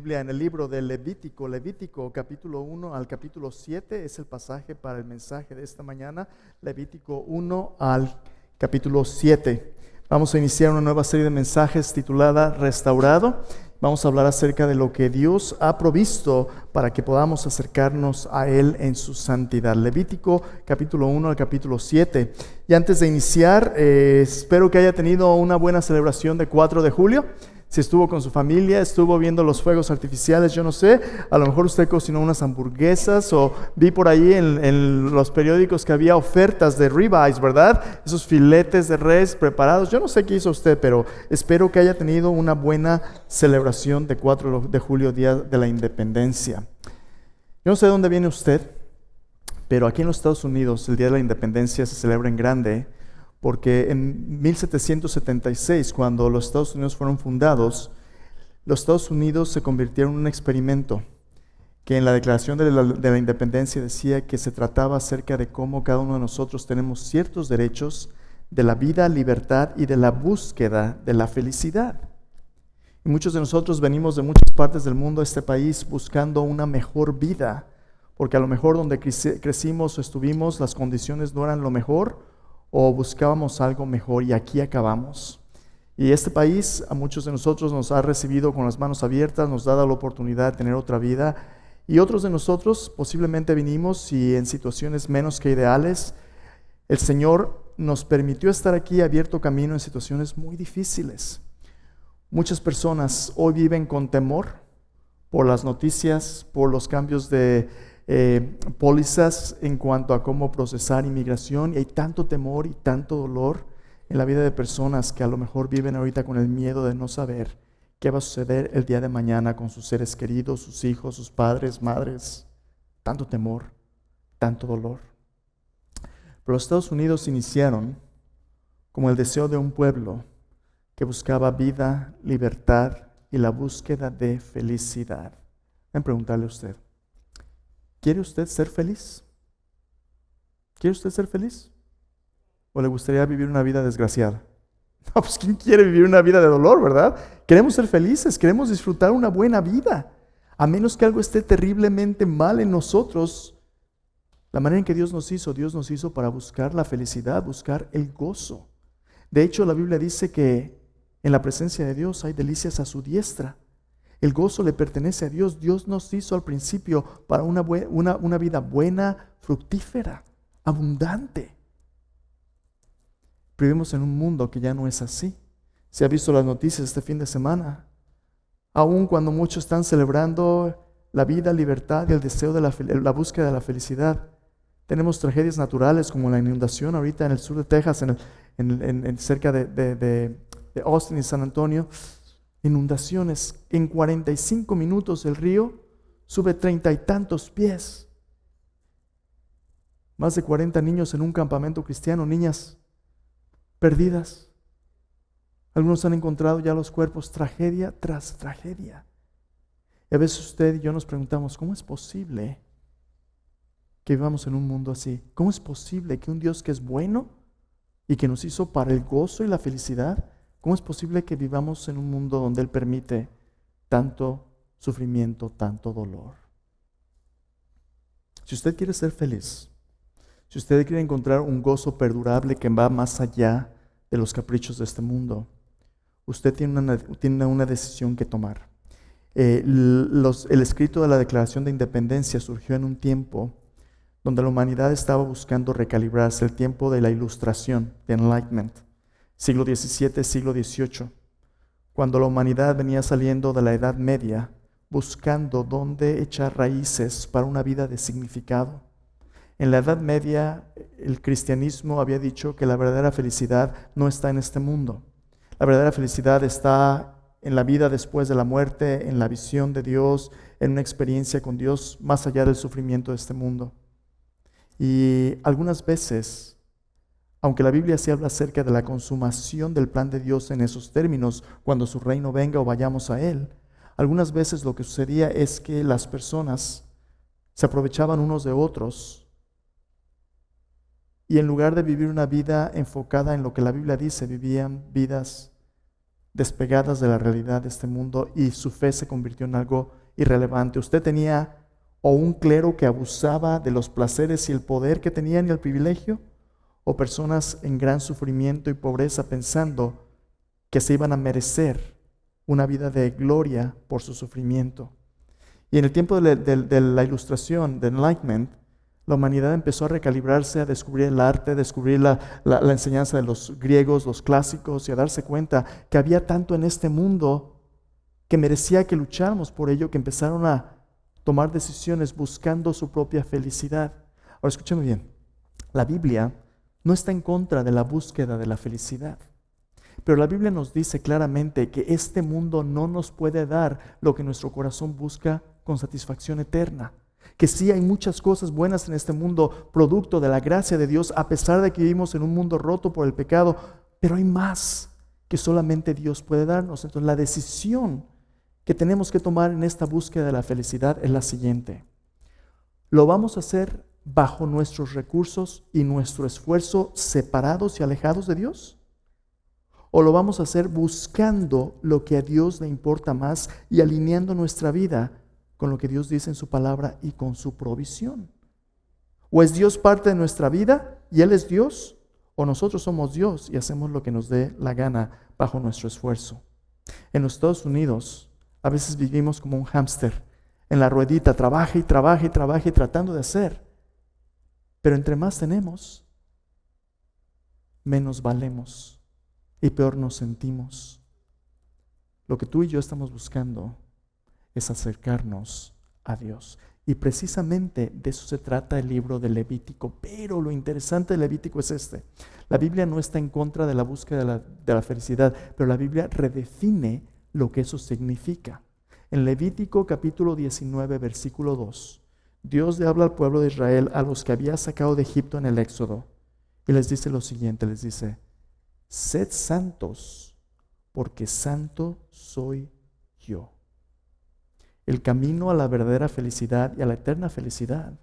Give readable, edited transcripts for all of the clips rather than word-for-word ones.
Biblia en el libro de Levítico. Levítico capítulo 1 al capítulo 7 es el pasaje para el mensaje de esta mañana. Levítico 1 al capítulo 7. Vamos a iniciar una nueva serie de mensajes titulada Restaurado. Vamos a hablar acerca de lo que Dios ha provisto para que podamos acercarnos a Él en su santidad. Levítico capítulo 1 al capítulo 7. Y antes de iniciar, espero que haya tenido una buena celebración de 4 de julio. Si estuvo con su familia, estuvo viendo los fuegos artificiales, yo no sé, a lo mejor usted cocinó unas hamburguesas o vi por ahí en los periódicos que había ofertas de ribeyes, ¿verdad? Esos filetes de res preparados. Yo no sé qué hizo usted, pero espero que haya tenido una buena celebración de 4 de julio, Día de la Independencia. Yo no sé de dónde viene usted, pero aquí en los Estados Unidos el Día de la Independencia se celebra en grande. Porque en 1776, cuando los Estados Unidos fueron fundados, los Estados Unidos se convirtieron en un experimento que en la Declaración de la Independencia decía que se trataba acerca de cómo cada uno de nosotros tenemos ciertos derechos de la vida, libertad y de la búsqueda de la felicidad. Y muchos de nosotros venimos de muchas partes del mundo a este país buscando una mejor vida, porque a lo mejor donde crecimos o estuvimos las condiciones no eran lo mejor, o buscábamos algo mejor y aquí acabamos. Y este país a muchos de nosotros nos ha recibido con las manos abiertas, nos ha dado la oportunidad de tener otra vida, y otros de nosotros posiblemente vinimos y en situaciones menos que ideales. El Señor nos permitió estar aquí, abierto camino en situaciones muy difíciles. Muchas personas hoy viven con temor por las noticias, por los cambios de pólizas en cuanto a cómo procesar inmigración, y hay tanto temor y tanto dolor en la vida de personas que a lo mejor viven ahorita con el miedo de no saber qué va a suceder el día de mañana con sus seres queridos, sus hijos, sus padres, madres. Tanto temor, tanto dolor. Pero los Estados Unidos iniciaron como el deseo de un pueblo que buscaba vida, libertad y la búsqueda de felicidad. Ven a preguntarle a usted, ¿quiere usted ser feliz? ¿Quiere usted ser feliz? ¿O le gustaría vivir una vida desgraciada? No, pues ¿quién quiere vivir una vida de dolor, verdad? Queremos ser felices, queremos disfrutar una buena vida. A menos que algo esté terriblemente mal en nosotros, la manera en que Dios nos hizo para buscar la felicidad, buscar el gozo. De hecho, la Biblia dice que en la presencia de Dios hay delicias a su diestra. El gozo le pertenece a Dios. Dios nos hizo al principio para una vida buena, fructífera, abundante. Vivimos en un mundo que ya no es así. Se ha visto las noticias este fin de semana. Aun cuando muchos están celebrando la vida, libertad y el deseo de la búsqueda de la felicidad, tenemos tragedias naturales como la inundación ahorita en el sur de Texas, cerca de Austin y San Antonio. Inundaciones. En 45 minutos el río sube 30 y tantos pies. Más de 40 niños en un campamento cristiano, niñas perdidas. Algunos han encontrado ya los cuerpos, tragedia tras tragedia. Y a veces usted y yo nos preguntamos, ¿cómo es posible que vivamos en un mundo así? ¿Cómo es posible que un Dios que es bueno y que nos hizo para el gozo y la felicidad, cómo es posible que vivamos en un mundo donde Él permite tanto sufrimiento, tanto dolor? Si usted quiere ser feliz, si usted quiere encontrar un gozo perdurable que va más allá de los caprichos de este mundo, usted tiene una decisión que tomar. El escrito de la Declaración de Independencia surgió en un tiempo donde la humanidad estaba buscando recalibrarse, el tiempo de la Ilustración, de Enlightenment, siglo XVII, siglo XVIII, cuando la humanidad venía saliendo de la Edad Media, buscando dónde echar raíces para una vida de significado. En la Edad Media, el cristianismo había dicho que la verdadera felicidad no está en este mundo. La verdadera felicidad está en la vida después de la muerte, en la visión de Dios, en una experiencia con Dios más allá del sufrimiento de este mundo. Y algunas veces, aunque la Biblia sí habla acerca de la consumación del plan de Dios en esos términos, cuando su reino venga o vayamos a Él, algunas veces lo que sucedía es que las personas se aprovechaban unos de otros y en lugar de vivir una vida enfocada en lo que la Biblia dice, vivían vidas despegadas de la realidad de este mundo y su fe se convirtió en algo irrelevante. Usted tenía o un clero que abusaba de los placeres y el poder que tenían y el privilegio, o personas en gran sufrimiento y pobreza pensando que se iban a merecer una vida de gloria por su sufrimiento. Y en el tiempo de la ilustración, de Enlightenment, la humanidad empezó a recalibrarse, a descubrir el arte, a descubrir la enseñanza de los griegos, los clásicos, y a darse cuenta que había tanto en este mundo que merecía que lucháramos por ello, que empezaron a tomar decisiones buscando su propia felicidad. Ahora escúchame bien, la Biblia no está en contra de la búsqueda de la felicidad, pero la Biblia nos dice claramente que este mundo no nos puede dar lo que nuestro corazón busca con satisfacción eterna. Que sí hay muchas cosas buenas en este mundo, producto de la gracia de Dios, a pesar de que vivimos en un mundo roto por el pecado, pero hay más que solamente Dios puede darnos. Entonces la decisión que tenemos que tomar en esta búsqueda de la felicidad es la siguiente: ¿lo vamos a hacer bajo nuestros recursos y nuestro esfuerzo separados y alejados de Dios? ¿O lo vamos a hacer buscando lo que a Dios le importa más y alineando nuestra vida con lo que Dios dice en su palabra y con su provisión? ¿O es Dios parte de nuestra vida y Él es Dios? ¿O nosotros somos Dios y hacemos lo que nos dé la gana bajo nuestro esfuerzo? En los Estados Unidos a veces vivimos como un hámster en la ruedita, trabaja y trabaja y trabaja y tratando de hacer. Pero entre más tenemos, menos valemos y peor nos sentimos. Lo que tú y yo estamos buscando es acercarnos a Dios. Y precisamente de eso se trata el libro de Levítico. Pero lo interesante de Levítico es este: la Biblia no está en contra de la búsqueda de la felicidad, pero la Biblia redefine lo que eso significa. En Levítico capítulo 19, versículo 2, Dios le habla al pueblo de Israel, a los que había sacado de Egipto en el Éxodo, y les dice lo siguiente, les dice: sed santos, porque santo soy yo. El camino a la verdadera felicidad y a la eterna felicidad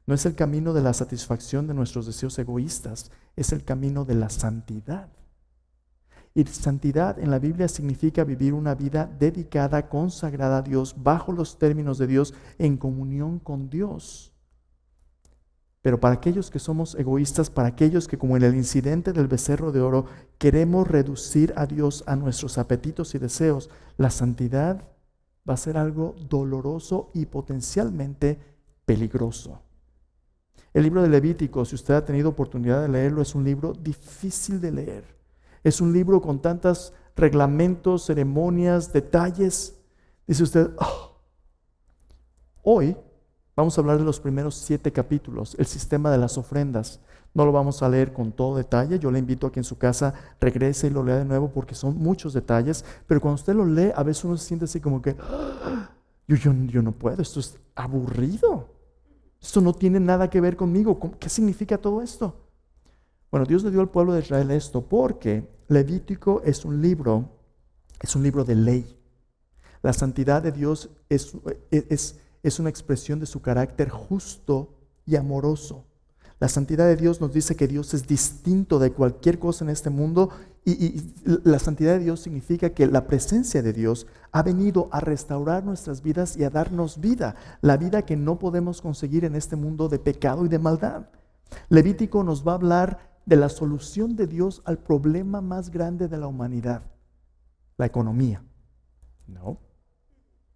no es el camino de la satisfacción de nuestros deseos egoístas, es el camino de la santidad. Y santidad en la Biblia significa vivir una vida dedicada, consagrada a Dios, bajo los términos de Dios, en comunión con Dios. Pero para aquellos que somos egoístas, para aquellos que, como en el incidente del becerro de oro, queremos reducir a Dios a nuestros apetitos y deseos, la santidad va a ser algo doloroso y potencialmente peligroso. El libro de Levítico, si usted ha tenido oportunidad de leerlo, es un libro difícil de leer. Es un libro con tantos reglamentos, ceremonias, detalles. Dice usted, hoy vamos a hablar de los primeros 7 capítulos, el sistema de las ofrendas. No lo vamos a leer con todo detalle. Yo le invito a que en su casa regrese y lo lea de nuevo porque son muchos detalles. Pero cuando usted lo lee, a veces uno se siente así como que, yo no puedo, esto es aburrido. Esto no tiene nada que ver conmigo. ¿Qué significa todo esto? Bueno, Dios le dio al pueblo de Israel esto porque Levítico es un libro de ley. La santidad de Dios es una expresión de su carácter justo y amoroso. La santidad de Dios nos dice que Dios es distinto de cualquier cosa en este mundo y la santidad de Dios significa que la presencia de Dios ha venido a restaurar nuestras vidas y a darnos vida, la vida que no podemos conseguir en este mundo de pecado y de maldad. Levítico nos va a hablar de la solución de Dios al problema más grande de la humanidad, la economía. No,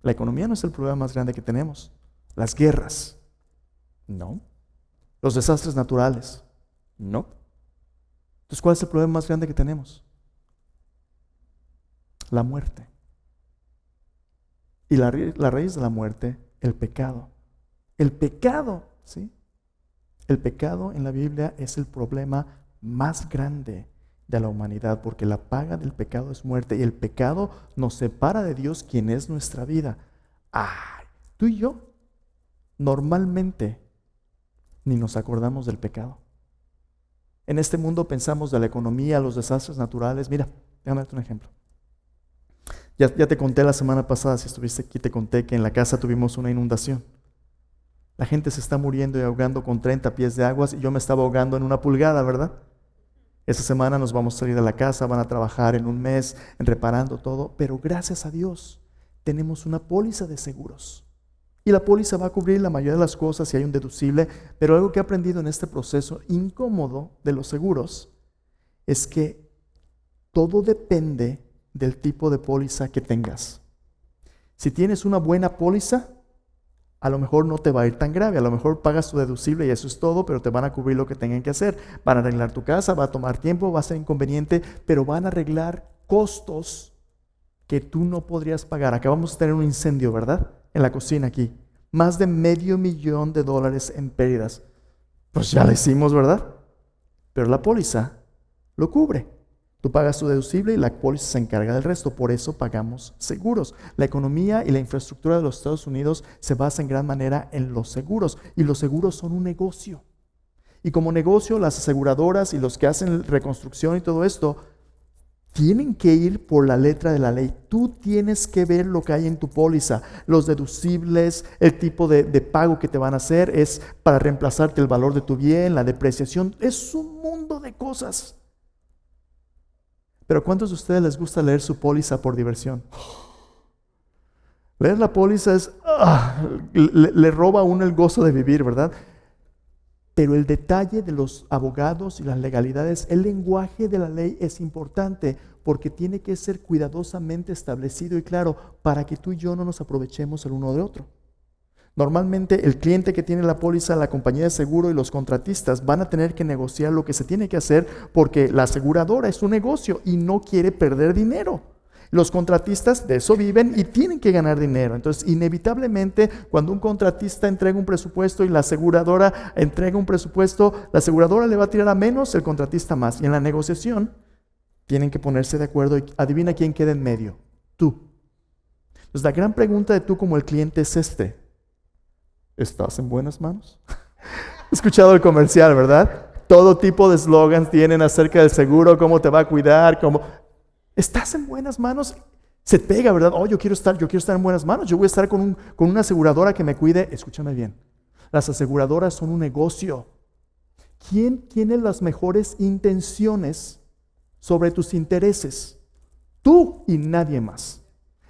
la economía no es el problema más grande que tenemos. Las guerras, no. Los desastres naturales, no. Entonces, ¿cuál es el problema más grande que tenemos? La muerte. Y la raíz de la muerte, el pecado. El pecado, ¿sí? El pecado en la Biblia es el problema más grande de la humanidad, porque la paga del pecado es muerte y el pecado nos separa de Dios, quien es nuestra vida. Tú y yo normalmente ni nos acordamos del pecado. En este mundo pensamos de la economía, los desastres naturales. Mira, déjame darte un ejemplo. Ya te conté la semana pasada, si estuviste aquí, te conté que en la casa tuvimos una inundación. La gente se está muriendo y ahogando con 30 pies de aguas y yo me estaba ahogando en 1 pulgada, ¿verdad? Esa semana nos vamos a salir de la casa, van a trabajar en un mes en reparando todo, pero gracias a Dios tenemos una póliza de seguros. Y la póliza va a cubrir la mayoría de las cosas si hay un deducible, pero algo que he aprendido en este proceso incómodo de los seguros es que todo depende del tipo de póliza que tengas. Si tienes una buena póliza, a lo mejor no te va a ir tan grave, a lo mejor pagas tu deducible y eso es todo, pero te van a cubrir lo que tengan que hacer. Van a arreglar tu casa, va a tomar tiempo, va a ser inconveniente, pero van a arreglar costos que tú no podrías pagar. Acabamos de tener un incendio, ¿verdad? En la cocina aquí. Más de $500,000 en pérdidas. Pues ya lo hicimos, ¿verdad? Pero la póliza lo cubre. Tú pagas tu deducible y la póliza se encarga del resto. Por eso pagamos seguros. La economía y la infraestructura de los Estados Unidos se basa en gran manera en los seguros. Y los seguros son un negocio. Y como negocio, las aseguradoras y los que hacen reconstrucción y todo esto tienen que ir por la letra de la ley. Tú tienes que ver lo que hay en tu póliza, los deducibles, el tipo de pago que te van a hacer, es para reemplazarte el valor de tu bien, la depreciación. Es un mundo de cosas. Pero ¿cuántos de ustedes les gusta leer su póliza por diversión? Leer la póliza es, le roba a uno el gozo de vivir, ¿verdad? Pero el detalle de los abogados y las legalidades, el lenguaje de la ley es importante porque tiene que ser cuidadosamente establecido y claro para que tú y yo no nos aprovechemos el uno de otro. Normalmente el cliente que tiene la póliza, la compañía de seguro y los contratistas van a tener que negociar lo que se tiene que hacer porque la aseguradora es un negocio y no quiere perder dinero. Los contratistas de eso viven y tienen que ganar dinero. Entonces, inevitablemente, cuando un contratista entrega un presupuesto y la aseguradora entrega un presupuesto, la aseguradora le va a tirar a menos, el contratista más. Y en la negociación, tienen que ponerse de acuerdo y adivina quién queda en medio. Tú. Entonces, la gran pregunta de tú como el cliente es ¿estás en buenas manos? He escuchado el comercial, ¿verdad? Todo tipo de slogans tienen acerca del seguro, cómo te va a cuidar, cómo... ¿Estás en buenas manos? Se pega, ¿verdad? Yo quiero estar en buenas manos. Yo voy a estar con una aseguradora que me cuide. Escúchame bien. Las aseguradoras son un negocio. ¿Quién tiene las mejores intenciones sobre tus intereses? Tú y nadie más.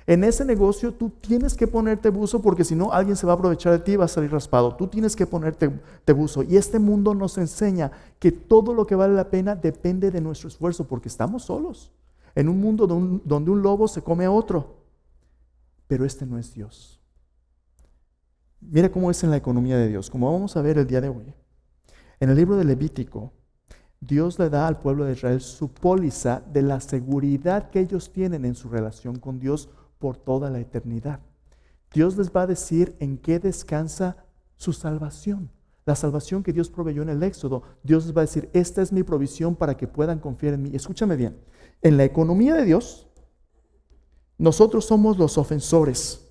En ese negocio tú tienes que ponerte buzo porque si no alguien se va a aprovechar de ti y va a salir raspado. Tú tienes que ponerte buzo. Y este mundo nos enseña que todo lo que vale la pena depende de nuestro esfuerzo porque estamos solos. En un mundo donde un lobo se come a otro. Pero este no es Dios. Mira cómo es en la economía de Dios, como vamos a ver el día de hoy. En el libro de Levítico, Dios le da al pueblo de Israel su póliza de la seguridad que ellos tienen en su relación con Dios por toda la eternidad. Dios les va a decir en qué descansa su salvación. La salvación que Dios proveyó en el Éxodo. Dios les va a decir, esta es mi provisión para que puedan confiar en mí. Escúchame bien. En la economía de Dios, nosotros somos los ofensores.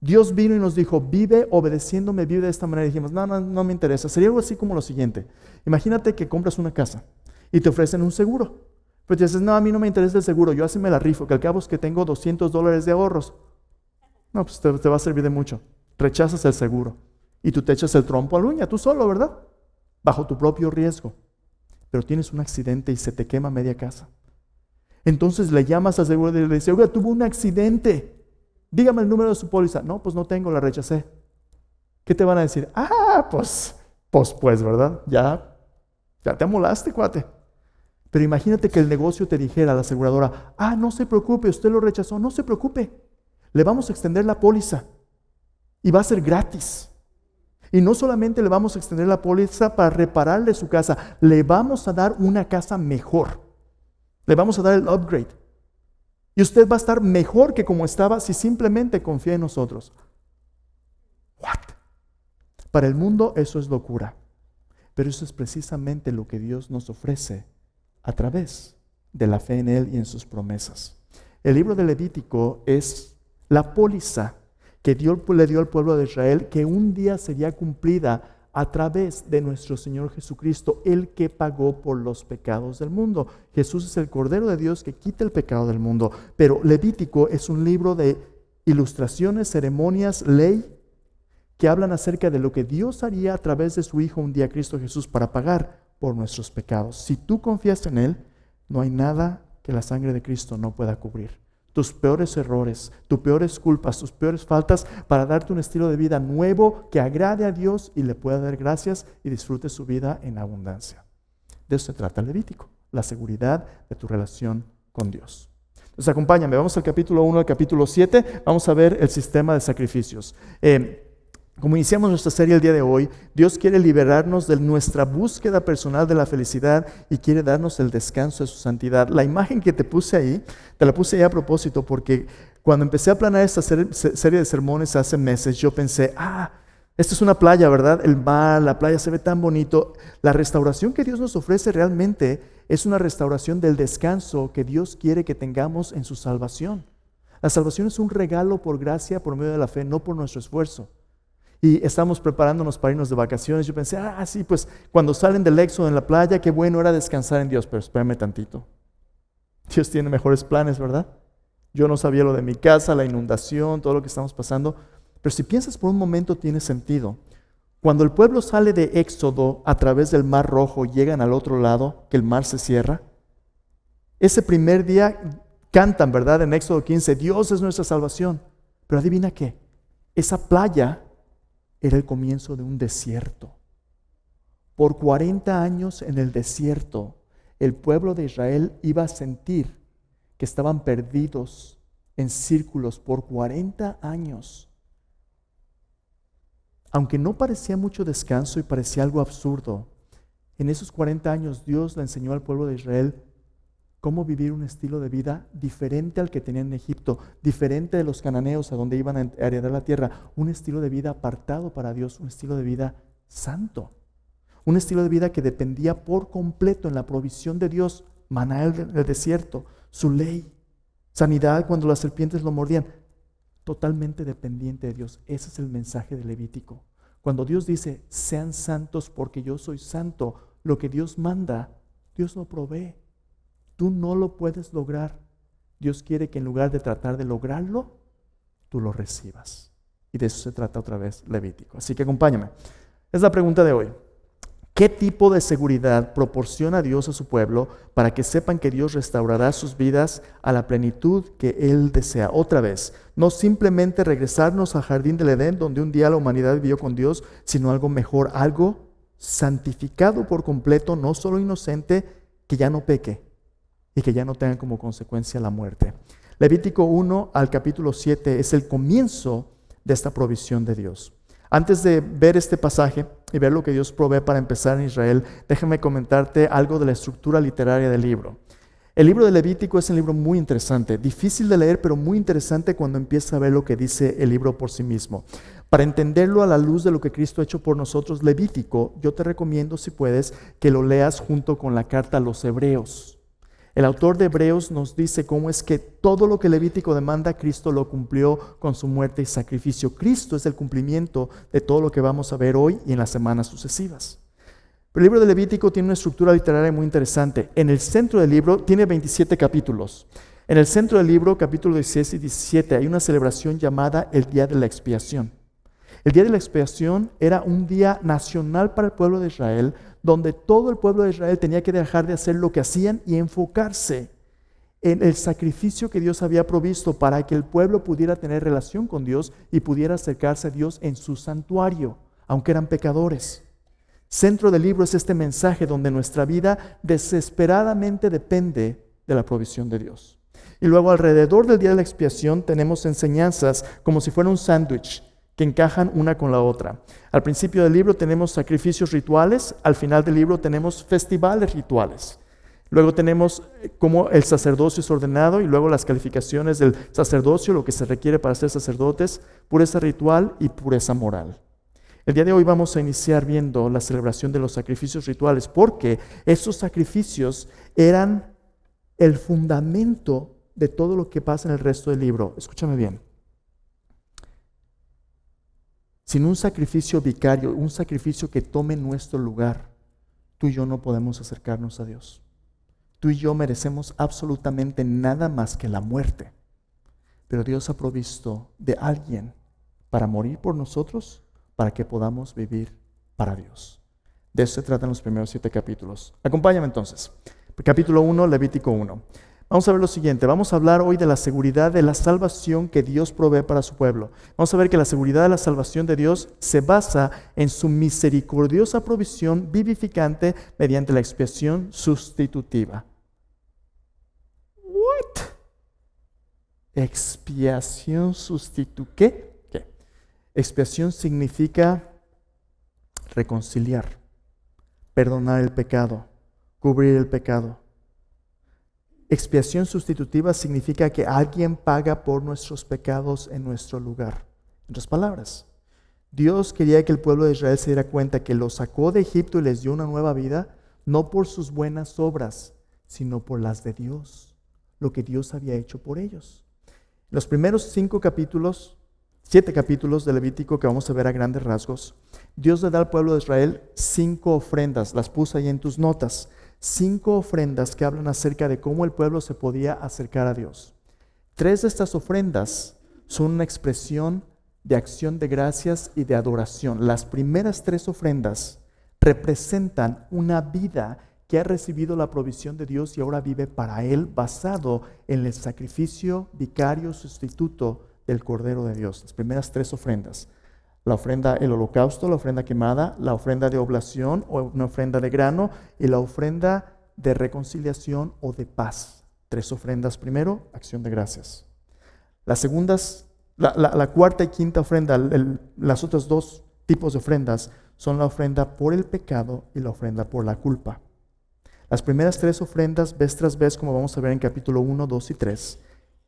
Dios vino y nos dijo, vive obedeciéndome, vive de esta manera. Y dijimos, no me interesa. Sería algo así como lo siguiente. Imagínate que compras una casa y te ofrecen un seguro. Pues dices, a mí no me interesa el seguro, yo así me la rifo, que al cabo es que tengo $200 de ahorros. No, pues te va a servir de mucho. Rechazas el seguro y tú te echas el trompo a la uña, tú solo, ¿verdad? Bajo tu propio riesgo. Pero tienes un accidente y se te quema media casa. Entonces le llamas al seguro y le dices, oiga, tuvo un accidente. Dígame el número de su póliza. No, pues no tengo, la rechacé. ¿Qué te van a decir? Pues, ¿verdad? Ya te amolaste, cuate. Pero imagínate que el negocio te dijera a la aseguradora, no se preocupe, usted lo rechazó, no se preocupe. Le vamos a extender la póliza y va a ser gratis. Y no solamente le vamos a extender la póliza para repararle su casa, le vamos a dar una casa mejor. Le vamos a dar el upgrade. Y usted va a estar mejor que como estaba si simplemente confía en nosotros. ¿What? Para el mundo eso es locura. Pero eso es precisamente lo que Dios nos ofrece a través de la fe en Él y en sus promesas. El libro de Levítico es la póliza que Dios le dio al pueblo de Israel, que un día sería cumplida a través de nuestro Señor Jesucristo, el que pagó por los pecados del mundo. Jesús es el Cordero de Dios que quita el pecado del mundo. Pero Levítico es un libro de ilustraciones, ceremonias, ley, que hablan acerca de lo que Dios haría a través de su Hijo un día, Cristo Jesús, para pagar por nuestros pecados. Si tú confías en Él, no hay nada que la sangre de Cristo no pueda cubrir. Tus peores errores, tus peores culpas, tus peores faltas, para darte un estilo de vida nuevo que agrade a Dios y le pueda dar gracias y disfrute su vida en abundancia. De eso se trata el Levítico, la seguridad de tu relación con Dios. Entonces acompáñame, vamos al capítulo 1 al capítulo 7, vamos a ver el sistema de sacrificios. Como iniciamos nuestra serie el día de hoy, Dios quiere liberarnos de nuestra búsqueda personal de la felicidad y quiere darnos el descanso de su santidad. La imagen que te la puse ahí a propósito porque cuando empecé a planear esta serie de sermones hace meses, yo pensé, esta es una playa, ¿verdad? El mar, la playa se ve tan bonito. La restauración que Dios nos ofrece realmente es una restauración del descanso que Dios quiere que tengamos en su salvación. La salvación es un regalo por gracia, por medio de la fe, no por nuestro esfuerzo. Y estamos preparándonos para irnos de vacaciones. Yo pensé, sí, pues cuando salen del éxodo en la playa, qué bueno era descansar en Dios. Pero espérame tantito. Dios tiene mejores planes, ¿verdad? Yo no sabía lo de mi casa, la inundación, todo lo que estamos pasando. Pero si piensas por un momento, tiene sentido. Cuando el pueblo sale de Éxodo a través del Mar Rojo y llegan al otro lado, que el mar se cierra, ese primer día cantan, ¿verdad? En Éxodo 15, Dios es nuestra salvación. Pero adivina qué, esa playa era el comienzo de un desierto. Por 40 años en el desierto, el pueblo de Israel iba a sentir que estaban perdidos en círculos por 40 años. Aunque no parecía mucho descanso y parecía algo absurdo, en esos 40 años Dios le enseñó al pueblo de Israel cómo vivir un estilo de vida diferente al que tenían en Egipto, diferente de los cananeos a donde iban a heredar la tierra, un estilo de vida apartado para Dios, un estilo de vida santo, un estilo de vida que dependía por completo en la provisión de Dios, maná del desierto, su ley, sanidad cuando las serpientes lo mordían, totalmente dependiente de Dios. Ese es el mensaje de Levítico. Cuando Dios dice, sean santos porque yo soy santo, lo que Dios manda, Dios lo provee. Tú no lo puedes lograr. Dios quiere que en lugar de tratar de lograrlo, tú lo recibas. Y de eso se trata otra vez Levítico. Así que acompáñame. Es la pregunta de hoy. ¿Qué tipo de seguridad proporciona Dios a su pueblo para que sepan que Dios restaurará sus vidas a la plenitud que Él desea? Otra vez, no simplemente regresarnos al jardín del Edén, donde un día la humanidad vivió con Dios, sino algo mejor, algo santificado por completo, no solo inocente, que ya no peque y que ya no tenga como consecuencia la muerte. Levítico 1 al capítulo 7 es el comienzo de esta provisión de Dios. Antes de ver este pasaje y ver lo que Dios provee para empezar en Israel, déjame comentarte algo de la estructura literaria del libro. El libro de Levítico es un libro muy interesante, difícil de leer, pero muy interesante cuando empiezas a ver lo que dice el libro por sí mismo. Para entenderlo a la luz de lo que Cristo ha hecho por nosotros, Levítico, yo te recomiendo, si puedes, que lo leas junto con la carta a los Hebreos. El autor de Hebreos nos dice cómo es que todo lo que Levítico demanda, Cristo lo cumplió con su muerte y sacrificio. Cristo es el cumplimiento de todo lo que vamos a ver hoy y en las semanas sucesivas. Pero el libro de Levítico tiene una estructura literaria muy interesante. En el centro del libro tiene 27 capítulos. En el centro del libro, capítulos 16 y 17, hay una celebración llamada el Día de la Expiación. El Día de la Expiación era un día nacional para el pueblo de Israel, donde todo el pueblo de Israel tenía que dejar de hacer lo que hacían y enfocarse en el sacrificio que Dios había provisto para que el pueblo pudiera tener relación con Dios y pudiera acercarse a Dios en su santuario, aunque eran pecadores. Centro del libro es este mensaje donde nuestra vida desesperadamente depende de la provisión de Dios. Y luego alrededor del Día de la Expiación tenemos enseñanzas como si fuera un sándwich que encajan una con la otra. Al principio del libro tenemos sacrificios rituales, al final del libro tenemos festivales rituales. Luego tenemos cómo el sacerdocio es ordenado y luego las calificaciones del sacerdocio, lo que se requiere para ser sacerdotes, pureza ritual y pureza moral. El día de hoy vamos a iniciar viendo la celebración de los sacrificios rituales porque esos sacrificios eran el fundamento de todo lo que pasa en el resto del libro. Escúchame bien. Sin un sacrificio vicario, un sacrificio que tome nuestro lugar, tú y yo no podemos acercarnos a Dios. Tú y yo merecemos absolutamente nada más que la muerte. Pero Dios ha provisto de alguien para morir por nosotros, para que podamos vivir para Dios. De eso se tratan los primeros 7 capítulos. Acompáñame entonces. Capítulo 1, Levítico 1. Vamos a ver lo siguiente. Vamos a hablar hoy de la seguridad de la salvación que Dios provee para su pueblo. Vamos a ver que la seguridad de la salvación de Dios se basa en su misericordiosa provisión vivificante mediante la expiación sustitutiva. ¿What? Expiación sustitutiva. ¿Qué? Expiación significa reconciliar, perdonar el pecado, cubrir el pecado. Expiación sustitutiva significa que alguien paga por nuestros pecados en nuestro lugar. En otras palabras, Dios quería que el pueblo de Israel se diera cuenta que los sacó de Egipto y les dio una nueva vida, no por sus buenas obras, sino por las de Dios, lo que Dios había hecho por ellos. Los primeros 7 capítulos de Levítico que vamos a ver a grandes rasgos, Dios le da al pueblo de Israel 5 ofrendas, las puse ahí en tus notas. 5 ofrendas que hablan acerca de cómo el pueblo se podía acercar a Dios. 3 de estas ofrendas son una expresión de acción de gracias y de adoración. Las primeras 3 ofrendas representan una vida que ha recibido la provisión de Dios y ahora vive para Él basado en el sacrificio vicario sustituto del Cordero de Dios. Las primeras 3 ofrendas. La ofrenda, el holocausto, la ofrenda quemada, la ofrenda de oblación o una ofrenda de grano y la ofrenda de reconciliación o de paz. 3 ofrendas primero, acción de gracias. Las segundas, la cuarta y quinta ofrenda, las otras 2 tipos de ofrendas son la ofrenda por el pecado y la ofrenda por la culpa. Las primeras 3 ofrendas, vez tras vez, como vamos a ver en capítulo 1, 2 y 3,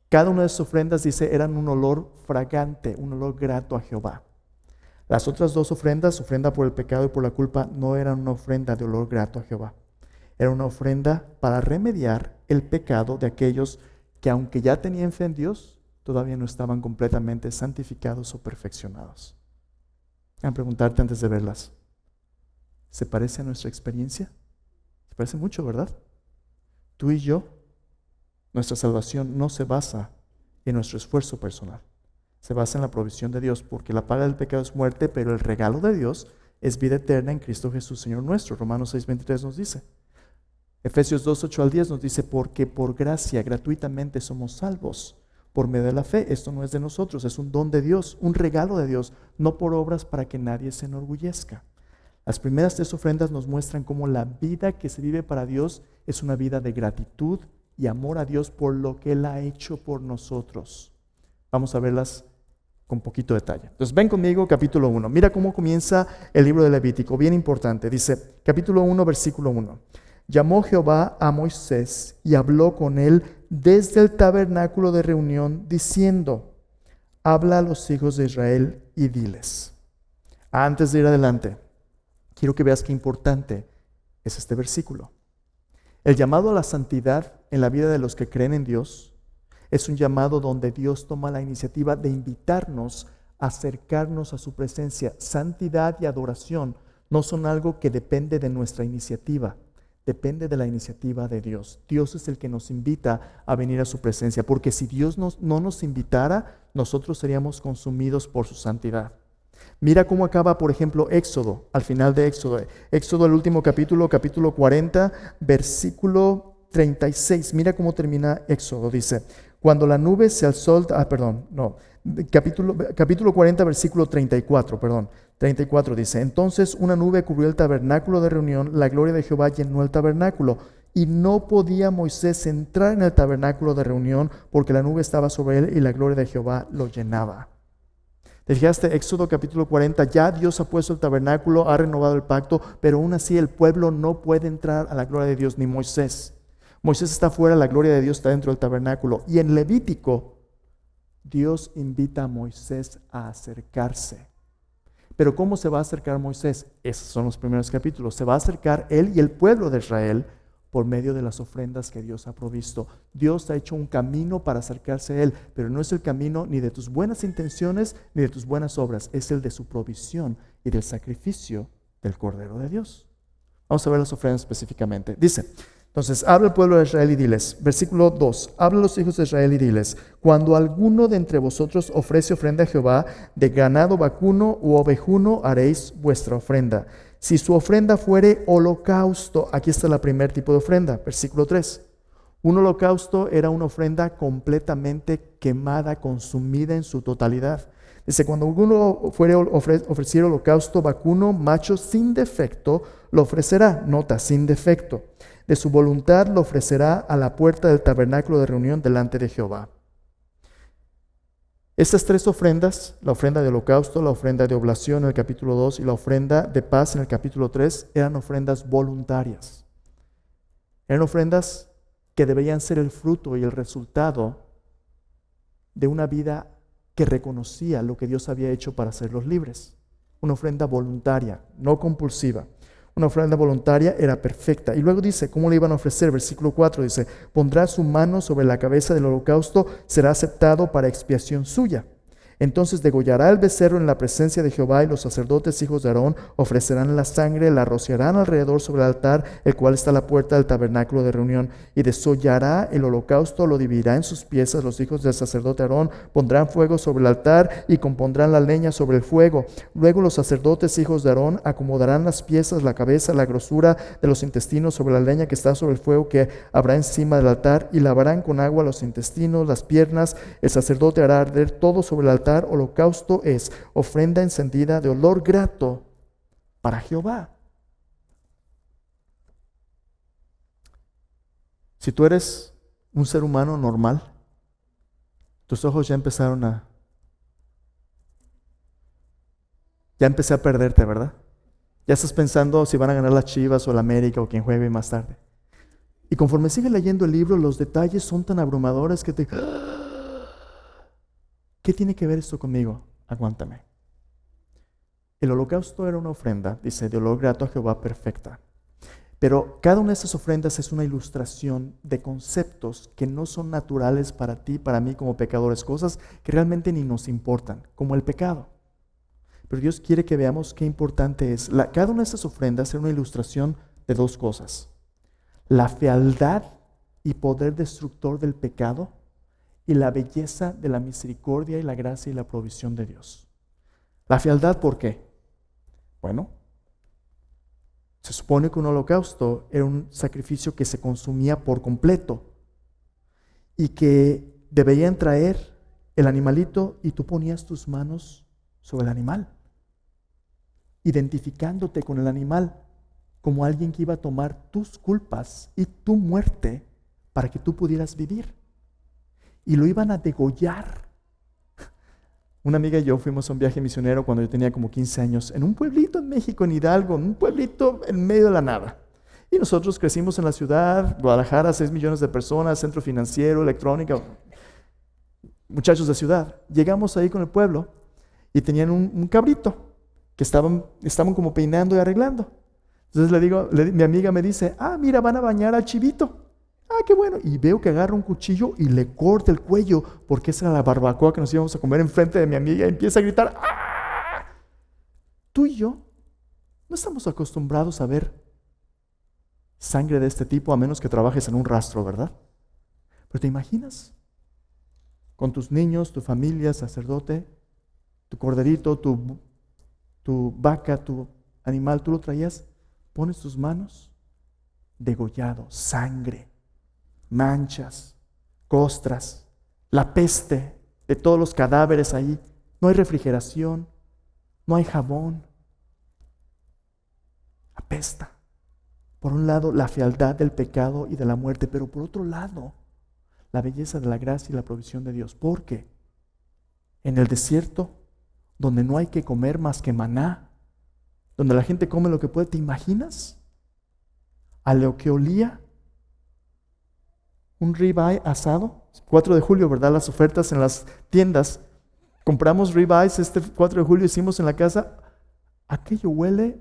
cada una de esas ofrendas, dice, eran un olor fragante, un olor grato a Jehová. Las otras 2 ofrendas, ofrenda por el pecado y por la culpa, no eran una ofrenda de olor grato a Jehová. Era una ofrenda para remediar el pecado de aquellos que, aunque ya tenían fe en Dios, todavía no estaban completamente santificados o perfeccionados. Voy a preguntarte antes de verlas, ¿se parece a nuestra experiencia? Se parece mucho, ¿verdad? Tú y yo, nuestra salvación no se basa en nuestro esfuerzo personal. Se basa en la provisión de Dios, porque la paga del pecado es muerte, pero el regalo de Dios es vida eterna en Cristo Jesús, Señor nuestro. Romanos 6:23 nos dice. Efesios 2:8 al 10 nos dice, porque por gracia gratuitamente somos salvos, por medio de la fe. Esto no es de nosotros, es un don de Dios, un regalo de Dios, no por obras para que nadie se enorgullezca. Las primeras 3 ofrendas nos muestran cómo la vida que se vive para Dios es una vida de gratitud y amor a Dios por lo que Él ha hecho por nosotros. Vamos a verlas con poquito detalle. Entonces ven conmigo capítulo 1. Mira cómo comienza el libro de Levítico, bien importante. Dice, capítulo 1, versículo 1. Llamó Jehová a Moisés y habló con él desde el tabernáculo de reunión, diciendo, habla a los hijos de Israel y diles. Antes de ir adelante, quiero que veas qué importante es este versículo. El llamado a la santidad en la vida de los que creen en Dios es un llamado donde Dios toma la iniciativa de invitarnos a acercarnos a su presencia. Santidad y adoración no son algo que depende de nuestra iniciativa, depende de la iniciativa de Dios. Dios es el que nos invita a venir a su presencia, porque si Dios no nos invitara, nosotros seríamos consumidos por su santidad. Mira cómo acaba, por ejemplo, Éxodo, al final de Éxodo. Éxodo, el último capítulo 40, versículo 36. Mira cómo termina Éxodo, dice, cuando la nube se alzó, capítulo 40, versículo 34, 34 dice, entonces una nube cubrió el tabernáculo de reunión, la gloria de Jehová llenó el tabernáculo, y no podía Moisés entrar en el tabernáculo de reunión, porque la nube estaba sobre él y la gloria de Jehová lo llenaba. ¿Te fijaste? Éxodo capítulo 40, ya Dios ha puesto el tabernáculo, ha renovado el pacto, pero aún así el pueblo no puede entrar a la gloria de Dios, ni Moisés. Moisés está fuera, la gloria de Dios está dentro del tabernáculo. Y en Levítico, Dios invita a Moisés a acercarse. Pero ¿cómo se va a acercar Moisés? Esos son los primeros capítulos. Se va a acercar él y el pueblo de Israel por medio de las ofrendas que Dios ha provisto. Dios ha hecho un camino para acercarse a Él, pero no es el camino ni de tus buenas intenciones ni de tus buenas obras, es el de su provisión y del sacrificio del Cordero de Dios. Vamos a ver las ofrendas específicamente. Dice, Entonces, habla al pueblo de Israel y diles, versículo 2, habla a los hijos de Israel y diles, cuando alguno de entre vosotros ofrece ofrenda a Jehová, de ganado vacuno u ovejuno haréis vuestra ofrenda. Si su ofrenda fuere holocausto, aquí está el primer tipo de ofrenda, versículo 3. Un holocausto era una ofrenda completamente quemada, consumida en su totalidad. Dice, cuando alguno fuere ofrecer holocausto vacuno, macho sin defecto, lo ofrecerá, nota, sin defecto. De su voluntad lo ofrecerá a la puerta del tabernáculo de reunión delante de Jehová. Estas tres ofrendas, la ofrenda de holocausto, la ofrenda de oblación en el capítulo 2 y la ofrenda de paz en el capítulo 3, eran ofrendas voluntarias. Eran ofrendas que debían ser el fruto y el resultado de una vida que reconocía lo que Dios había hecho para hacerlos libres. Una ofrenda voluntaria, no compulsiva. Una ofrenda voluntaria era perfecta. Y luego dice, ¿cómo le iban a ofrecer? Versículo 4 dice, pondrá su mano sobre la cabeza del holocausto, será aceptado para expiación suya. Entonces degollará el becerro en la presencia de Jehová y los sacerdotes hijos de Aarón ofrecerán la sangre, la rociarán alrededor sobre el altar, el cual está a la puerta del tabernáculo de reunión, y desollará el holocausto, lo dividirá en sus piezas. Los hijos del sacerdote Aarón pondrán fuego sobre el altar y compondrán la leña sobre el fuego. Luego los sacerdotes hijos de Aarón acomodarán las piezas, la cabeza, la grosura de los intestinos sobre la leña que está sobre el fuego que habrá encima del altar, y lavarán con agua los intestinos, las piernas. El sacerdote hará arder todo sobre el altar. Holocausto es ofrenda encendida de olor grato para Jehová. Si tú eres un ser humano normal, tus ojos ya empecé a perderte, ¿verdad? Ya estás pensando si van a ganar las Chivas o la América o quien juegue más tarde. Y conforme sigues leyendo el libro, los detalles son tan abrumadores que te... ¿Qué tiene que ver esto conmigo? Aguántame. El holocausto era una ofrenda, dice, de olor grato a Jehová perfecta. Pero cada una de estas ofrendas es una ilustración de conceptos que no son naturales para ti, para mí como pecadores, cosas que realmente ni nos importan, como el pecado. Pero Dios quiere que veamos qué importante es. Cada una de estas ofrendas era una ilustración de dos cosas: la fealdad y poder destructor del pecado, y la belleza de la misericordia y la gracia y la provisión de Dios. La fealdad, ¿por qué? Bueno, se supone que un holocausto era un sacrificio que se consumía por completo y que debían traer el animalito y tú ponías tus manos sobre el animal, identificándote con el animal como alguien que iba a tomar tus culpas y tu muerte para que tú pudieras vivir. Y lo iban a degollar. Una amiga y yo fuimos a un viaje misionero cuando yo tenía como 15 años, en un pueblito en México, en Hidalgo, en un pueblito en medio de la nada. Y nosotros crecimos en la ciudad, Guadalajara, 6 millones de personas, centro financiero, electrónica, muchachos de ciudad. Llegamos ahí con el pueblo y tenían un cabrito que estaban como peinando y arreglando. Entonces mi amiga me dice, mira, van a bañar al chivito. Qué bueno. Y veo que agarra un cuchillo y le corta el cuello, porque esa era la barbacoa que nos íbamos a comer enfrente de mi amiga, y empieza a gritar, ¡ah! Tú y yo no estamos acostumbrados a ver sangre de este tipo, a menos que trabajes en un rastro, ¿verdad? Pero ¿te imaginas? Con tus niños, tu familia, sacerdote, tu corderito, tu vaca, tu animal, tú lo traías, pones tus manos, degollado, sangre, manchas, costras, la peste de todos los cadáveres ahí. No hay refrigeración, no hay jabón. Apesta. Por un lado, la fealdad del pecado y de la muerte, pero por otro lado, la belleza de la gracia y la provisión de Dios. ¿Por qué? En el desierto, donde no hay que comer más que maná, donde la gente come lo que puede, ¿te imaginas? A lo que olía un ribeye asado. 4 de julio, ¿verdad? Las ofertas en las tiendas. Compramos ribeyes este 4 de julio, hicimos en la casa. Aquello huele,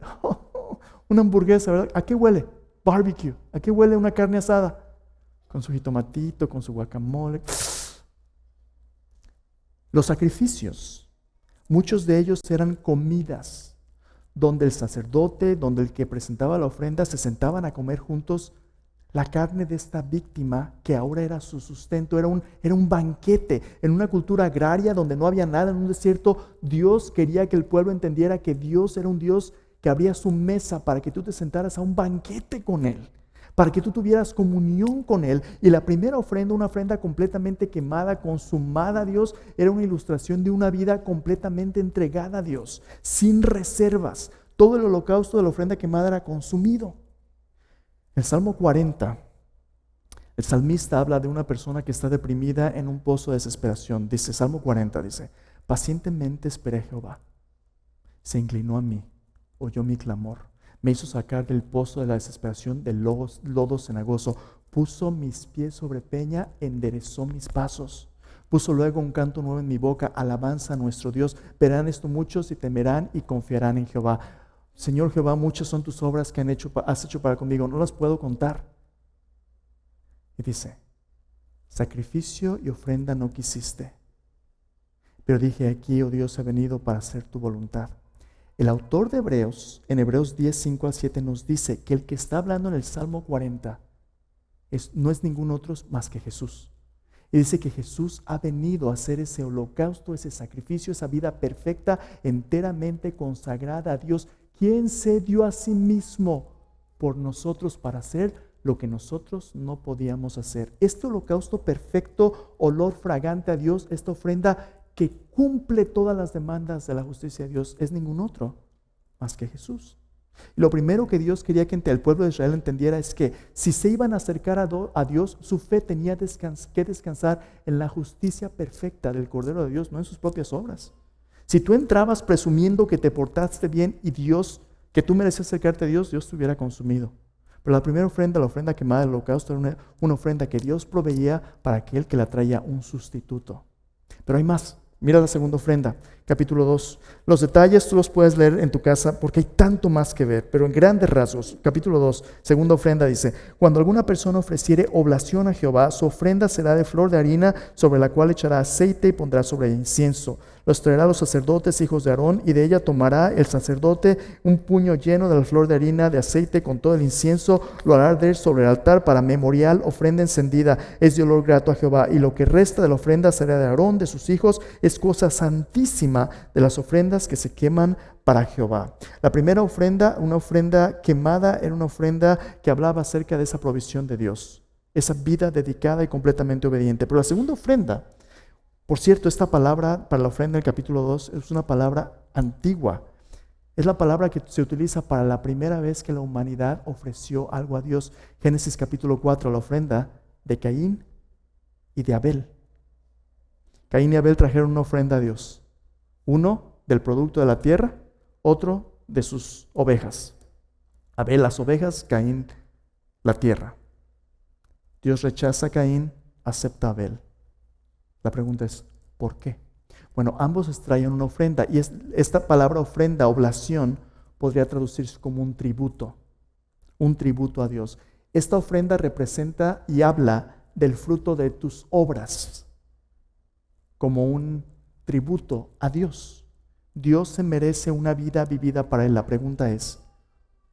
una hamburguesa, ¿verdad? ¿A qué huele? Barbecue. ¿A qué huele una carne asada? Con su jitomatito, con su guacamole. Los sacrificios, muchos de ellos eran comidas, donde el sacerdote, donde el que presentaba la ofrenda, se sentaban a comer juntos La carne de esta víctima, que ahora era su sustento, era un banquete. En una cultura agraria donde no había nada, en un desierto, Dios quería que el pueblo entendiera que Dios era un Dios que abría su mesa para que tú te sentaras a un banquete con Él, para que tú tuvieras comunión con Él. Y la primera ofrenda, una ofrenda completamente quemada, consumada a Dios, era una ilustración de una vida completamente entregada a Dios, sin reservas. Todo el holocausto de la ofrenda quemada era consumido. En Salmo 40, el salmista habla de una persona que está deprimida en un pozo de desesperación. Dice, Salmo 40, dice, pacientemente esperé a Jehová, se inclinó a mí, oyó mi clamor, me hizo sacar del pozo de la desesperación, del lodo cenagoso, puso mis pies sobre peña, enderezó mis pasos. Puso luego un canto nuevo en mi boca, alabanza a nuestro Dios. Verán esto muchos y temerán y confiarán en Jehová. Señor Jehová, muchas son tus obras que has hecho para conmigo, no las puedo contar. Y dice, sacrificio y ofrenda no quisiste, pero dije, aquí, oh Dios, he venido para hacer tu voluntad. El autor de Hebreos, en Hebreos 10, 5 al 7, nos dice que el que está hablando en el Salmo 40 no es ningún otro más que Jesús. Y dice que Jesús ha venido a hacer ese holocausto, ese sacrificio, esa vida perfecta, enteramente consagrada a Dios, quien se dio a sí mismo por nosotros para hacer lo que nosotros no podíamos hacer. Este holocausto perfecto, olor fragante a Dios, esta ofrenda que cumple todas las demandas de la justicia de Dios, es ningún otro más que Jesús. Y lo primero que Dios quería que el pueblo de Israel entendiera es que si se iban a acercar a Dios, su fe tenía que descansar en la justicia perfecta del Cordero de Dios, no en sus propias obras. Si tú entrabas presumiendo que te portaste bien y que tú merecías acercarte a Dios, Dios te hubiera consumido. Pero la primera ofrenda, la ofrenda quemada del holocausto, era una ofrenda que Dios proveía para aquel que la traía un sustituto. Pero hay más. Mira la segunda ofrenda, capítulo 2. Los detalles tú los puedes leer en tu casa porque hay tanto más que ver, pero en grandes rasgos, capítulo 2, segunda ofrenda dice, cuando alguna persona ofreciere oblación a Jehová, su ofrenda será de flor de harina, sobre la cual echará aceite y pondrá sobre ella incienso. Los traerá los sacerdotes, hijos de Aarón, y de ella tomará el sacerdote un puño lleno de la flor de harina de aceite con todo el incienso, lo hará arder sobre el altar para memorial, ofrenda encendida, es de olor grato a Jehová. Y lo que resta de la ofrenda será de Aarón, de sus hijos, es cosa santísima de las ofrendas que se queman para Jehová. La primera ofrenda, una ofrenda quemada, era una ofrenda que hablaba acerca de esa provisión de Dios, esa vida dedicada y completamente obediente. Pero la segunda ofrenda, por cierto, esta palabra para la ofrenda del capítulo 2 es una palabra antigua. Es la palabra que se utiliza para la primera vez que la humanidad ofreció algo a Dios. Génesis capítulo 4, la ofrenda de Caín y de Abel. Caín y Abel trajeron una ofrenda a Dios. Uno del producto de la tierra, otro de sus ovejas. Abel las ovejas, Caín la tierra. Dios rechaza a Caín, acepta a Abel. La pregunta es, ¿por qué? Bueno, ambos traían una ofrenda y esta palabra ofrenda, oblación, podría traducirse como un tributo a Dios. Esta ofrenda representa y habla del fruto de tus obras como un tributo a Dios. Dios se merece una vida vivida para Él. La pregunta es,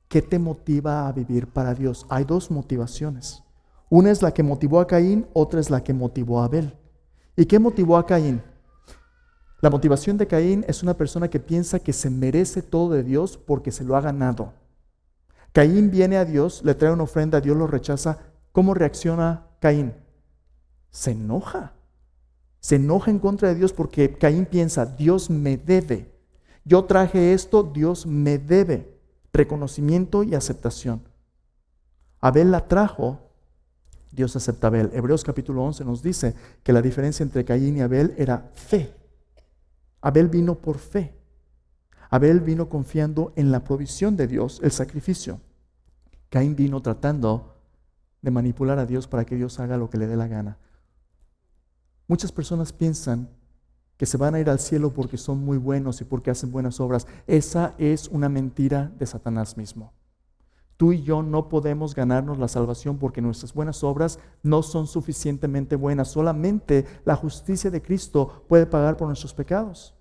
¿qué te motiva a vivir para Dios? Hay dos motivaciones. Una es la que motivó a Caín, otra es la que motivó a Abel. ¿Y qué motivó a Caín? La motivación de Caín es una persona que piensa que se merece todo de Dios porque se lo ha ganado. Caín viene a Dios, le trae una ofrenda, Dios lo rechaza. ¿Cómo reacciona Caín? Se enoja. Se enoja en contra de Dios porque Caín piensa, Dios me debe. Yo traje esto, Dios me debe. Reconocimiento y aceptación. Abel la trajo, Dios acepta a Abel. Hebreos capítulo 11 nos dice que la diferencia entre Caín y Abel era fe. Abel vino por fe. Abel vino confiando en la provisión de Dios, el sacrificio. Caín vino tratando de manipular a Dios para que Dios haga lo que le dé la gana. Muchas personas piensan que se van a ir al cielo porque son muy buenos y porque hacen buenas obras. Esa es una mentira de Satanás mismo. Tú y yo no podemos ganarnos la salvación porque nuestras buenas obras no son suficientemente buenas. Solamente la justicia de Cristo puede pagar por nuestros pecados.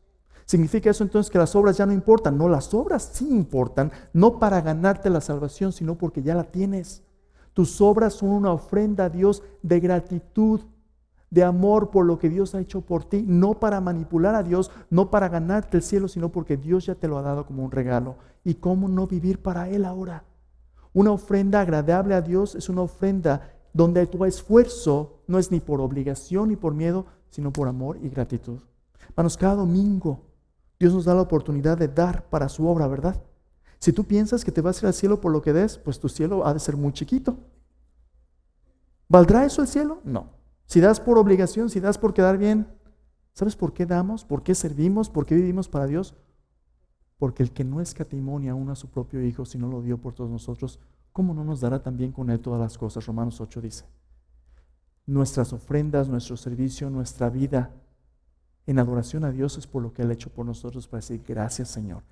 ¿Significa eso entonces que las obras ya no importan? No, las obras sí importan, no para ganarte la salvación, sino porque ya la tienes. Tus obras son una ofrenda a Dios de gratitud, de amor por lo que Dios ha hecho por ti, no para manipular a Dios, no para ganarte el cielo, sino porque Dios ya te lo ha dado como un regalo. ¿Y cómo no vivir para Él ahora? Una ofrenda agradable a Dios es una ofrenda donde tu esfuerzo no es ni por obligación ni por miedo, sino por amor y gratitud. Hermanos, cada domingo Dios nos da la oportunidad de dar para su obra, ¿verdad? Si tú piensas que te vas a ir al cielo por lo que des, pues tu cielo ha de ser muy chiquito. ¿Valdrá eso el cielo? No. Si das por obligación, si das por quedar bien, ¿sabes por qué damos? ¿Por qué servimos? ¿Por qué vivimos para Dios? Porque el que no escatimó ni aún a su propio Hijo, sino lo dio por todos nosotros, ¿cómo no nos dará también con Él todas las cosas? Romanos 8 dice. Nuestras ofrendas, nuestro servicio, nuestra vida en adoración a Dios es por lo que Él ha hecho por nosotros, para decir gracias, Señor.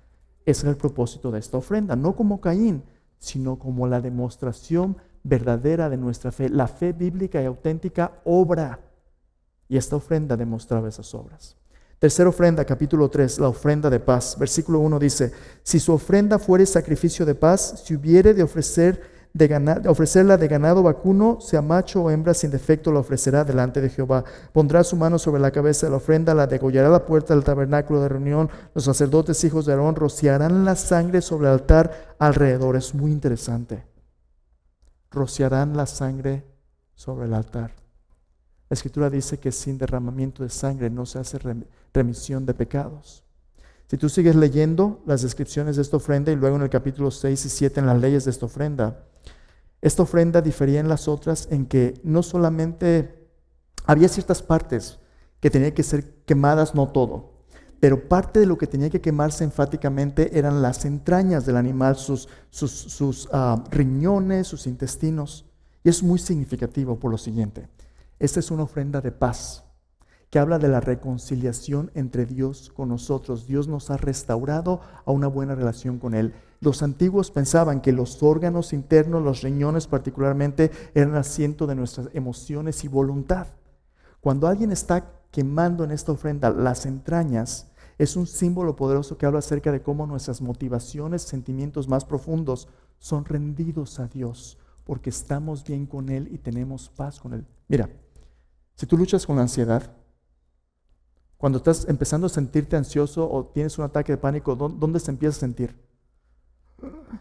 Ese es el propósito de esta ofrenda, no como Caín, sino como la demostración verdadera de nuestra fe. La fe bíblica y auténtica obra. Y esta ofrenda demostraba esas obras. Tercera ofrenda, capítulo 3, la ofrenda de paz. Versículo 1 dice, si su ofrenda fuere sacrificio de paz, si hubiere de ofrecerla de ganado vacuno, sea macho o hembra, sin defecto la ofrecerá delante de Jehová. Pondrá su mano sobre la cabeza de la ofrenda, la degollará a la puerta del tabernáculo de reunión. Los sacerdotes, hijos de Aarón, rociarán la sangre sobre el altar alrededor. Es muy interesante. Rociarán la sangre sobre el altar. La Escritura dice que sin derramamiento de sangre no se hace remisión de pecados. Si tú sigues leyendo las descripciones de esta ofrenda y luego en el capítulo 6 y 7 en las leyes de esta ofrenda difería en las otras en que no solamente había ciertas partes que tenían que ser quemadas, no todo, pero parte de lo que tenía que quemarse enfáticamente eran las entrañas del animal, sus riñones, sus intestinos. Y es muy significativo por lo siguiente. Esta es una ofrenda de paz que habla de la reconciliación entre Dios con nosotros. Dios nos ha restaurado a una buena relación con Él. Los antiguos pensaban que los órganos internos, los riñones particularmente, eran el asiento de nuestras emociones y voluntad. Cuando alguien está quemando en esta ofrenda las entrañas, es un símbolo poderoso que habla acerca de cómo nuestras motivaciones, sentimientos más profundos son rendidos a Dios, porque estamos bien con Él y tenemos paz con Él. Mira, si tú luchas con la ansiedad, cuando estás empezando a sentirte ansioso o tienes un ataque de pánico, ¿dónde se empieza a sentir?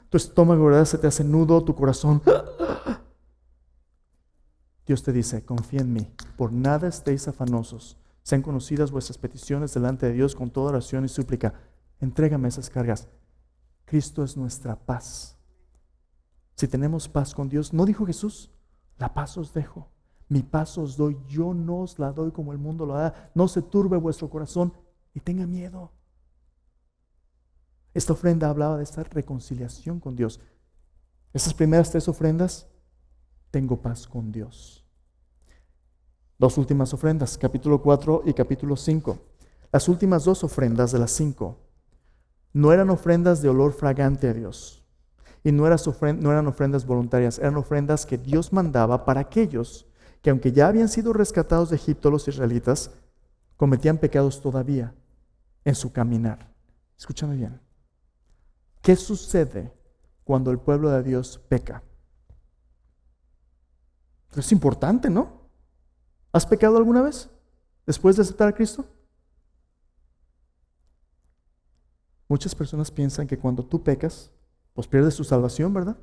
Tu estómago, ¿verdad? Se te hace nudo, tu corazón. Dios te dice, confía en mí, por nada estéis afanosos. Sean conocidas vuestras peticiones delante de Dios con toda oración y súplica. Entrégame esas cargas. Cristo es nuestra paz. Si tenemos paz con Dios, ¿no dijo Jesús? La paz os dejo, mi paz os doy, yo no os la doy como el mundo lo da. No se turbe vuestro corazón y tenga miedo. Esta ofrenda hablaba de esta reconciliación con Dios. Estas primeras 3 ofrendas, tengo paz con Dios. 2 últimas ofrendas, capítulo 4 y capítulo 5. Las últimas 2 ofrendas de las 5 no eran ofrendas de olor fragante a Dios. Y no eran ofrendas voluntarias, eran ofrendas que Dios mandaba para aquellos que, aunque ya habían sido rescatados de Egipto los israelitas, cometían pecados todavía en su caminar. Escúchame bien. ¿Qué sucede cuando el pueblo de Dios peca? Es importante, ¿no? ¿Has pecado alguna vez después de aceptar a Cristo? Muchas personas piensan que cuando tú pecas, pues pierdes tu salvación, ¿verdad?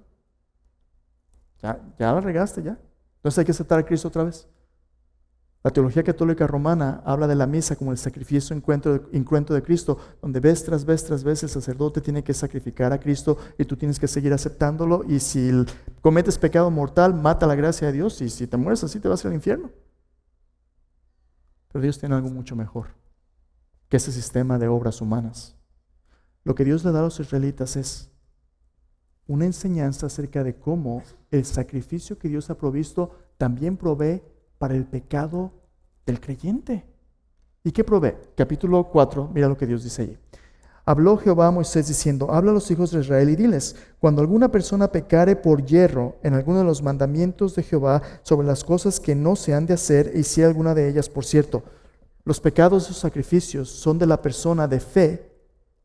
Ya la regaste ya. Entonces hay que aceptar a Cristo otra vez. La teología católica romana habla de la misa como el sacrificio incruento de Cristo, donde vez tras vez el sacerdote tiene que sacrificar a Cristo y tú tienes que seguir aceptándolo, y si cometes pecado mortal, mata la gracia de Dios, y si te mueres así te vas al infierno. Pero Dios tiene algo mucho mejor que ese sistema de obras humanas. Lo que Dios le da a los israelitas es una enseñanza acerca de cómo el sacrificio que Dios ha provisto también provee para el pecado del creyente. ¿Y qué provee? Capítulo 4, mira lo que Dios dice ahí. Habló Jehová a Moisés diciendo, habla a los hijos de Israel y diles, cuando alguna persona pecare por yerro en alguno de los mandamientos de Jehová sobre las cosas que no se han de hacer, e hiciera alguna de ellas, por cierto, los pecados de sus sacrificios son de la persona de fe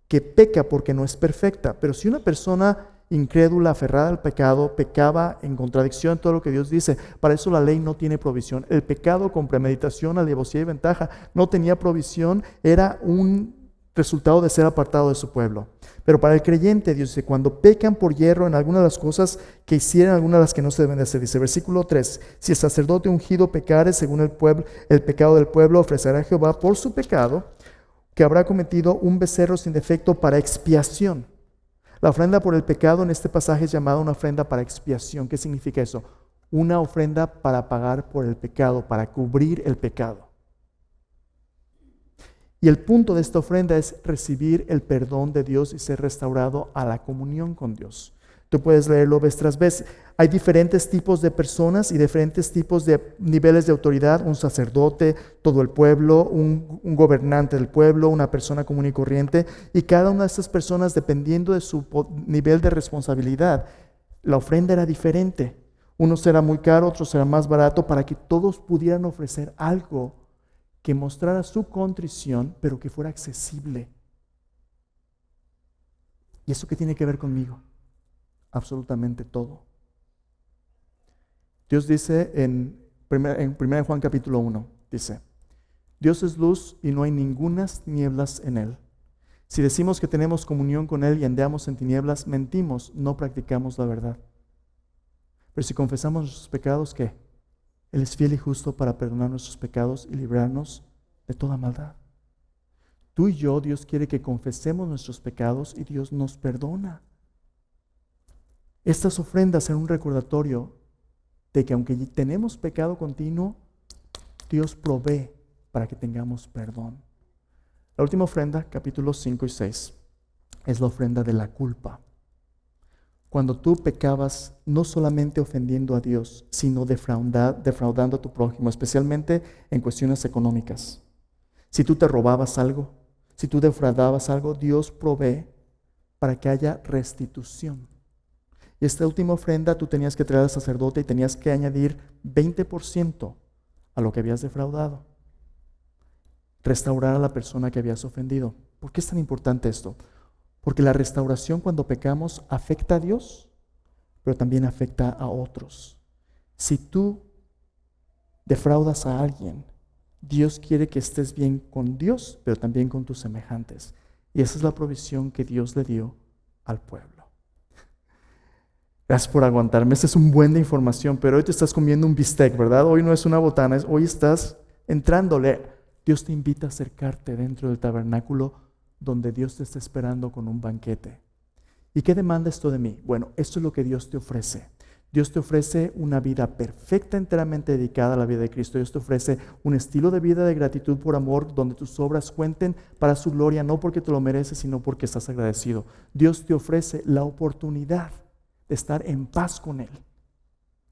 que peca porque no es perfecta. Pero si una persona incrédula, aferrada al pecado, pecaba en contradicción de todo lo que Dios dice. Para eso la ley no tiene provisión. El pecado con premeditación, alevosía y ventaja no tenía provisión, era un resultado de ser apartado de su pueblo. Pero para el creyente, Dios dice, cuando pecan por hierro en algunas de las cosas que hicieron, algunas de las que no se deben de hacer, dice versículo 3, si el sacerdote ungido pecare según el pecado del pueblo, ofrecerá a Jehová por su pecado, que habrá cometido un becerro sin defecto para expiación. La ofrenda por el pecado en este pasaje es llamada una ofrenda para expiación. ¿Qué significa eso? Una ofrenda para pagar por el pecado, para cubrir el pecado. Y el punto de esta ofrenda es recibir el perdón de Dios y ser restaurado a la comunión con Dios. Tú puedes leerlo vez tras vez. Hay diferentes tipos de personas y diferentes tipos de niveles de autoridad. Un sacerdote, todo el pueblo, un gobernante del pueblo, una persona común y corriente. Y cada una de estas personas, dependiendo de su nivel de responsabilidad, la ofrenda era diferente. Uno será muy caro, otro será más barato, para que todos pudieran ofrecer algo que mostrara su contrición, pero que fuera accesible. ¿Y eso qué tiene que ver conmigo? Absolutamente todo. Dios dice en 1 Juan capítulo 1, dice, Dios es luz y no hay ningunas tinieblas en Él. Si decimos que tenemos comunión con Él y andamos en tinieblas, mentimos, no practicamos la verdad. Pero si confesamos nuestros pecados, ¿qué? Él es fiel y justo para perdonar nuestros pecados y librarnos de toda maldad. Tú y yo, Dios quiere que confesemos nuestros pecados y Dios nos perdona. Estas ofrendas son un recordatorio de que aunque tenemos pecado continuo, Dios provee para que tengamos perdón. La última ofrenda, capítulos 5 y 6, es la ofrenda de la culpa. Cuando tú pecabas, no solamente ofendiendo a Dios, sino defraudando a tu prójimo, especialmente en cuestiones económicas. Si tú te robabas algo, si tú defraudabas algo, Dios provee para que haya restitución. Y esta última ofrenda tú tenías que traer al sacerdote y tenías que añadir 20% a lo que habías defraudado. Restaurar a la persona que habías ofendido. ¿Por qué es tan importante esto? Porque la restauración cuando pecamos afecta a Dios, pero también afecta a otros. Si tú defraudas a alguien, Dios quiere que estés bien con Dios, pero también con tus semejantes. Y esa es la provisión que Dios le dio al pueblo. Gracias por aguantarme. Este es un buen de información, pero hoy te estás comiendo un bistec, ¿verdad? Hoy no es una botana, hoy estás entrándole. Dios te invita a acercarte dentro del tabernáculo donde Dios te está esperando con un banquete. ¿Y qué demanda esto de mí? Bueno, esto es lo que Dios te ofrece. Dios te ofrece una vida perfecta, enteramente dedicada a la vida de Cristo. Dios te ofrece un estilo de vida de gratitud por amor, donde tus obras cuenten para su gloria, no porque te lo mereces, sino porque estás agradecido. Dios te ofrece la oportunidad de estar en paz con Él,